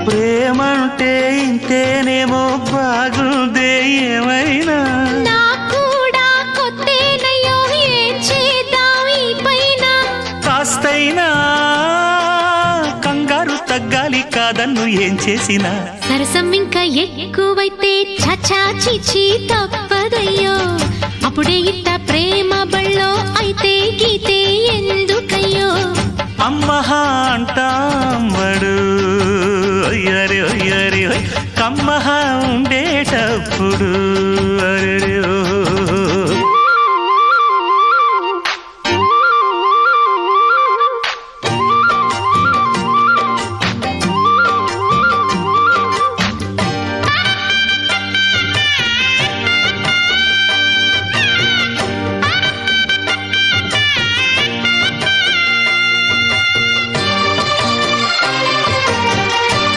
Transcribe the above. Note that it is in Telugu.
ప్రేమంటే ఇంతేనేమో బాగుందే ఏమైనా నాకూడా కొత్తేనయ్యో ఏం చేద్దాం ఈ పైన కాస్తైనా కంగారు తగ్గాలి కాదన్ను ఏం చేసినా సరసం ఇంకా ఎక్కువైతే చచా చిచి తప్పదయ్యో అప్పుడే ఇట్ట ప్రేమ బళ్ళో అయితే గీతే ఎందుకయ్యో అమ్మహా అంటామడు అయ్యరే అయ్యరే కమ్మహా ఉండేటప్పుడు అరే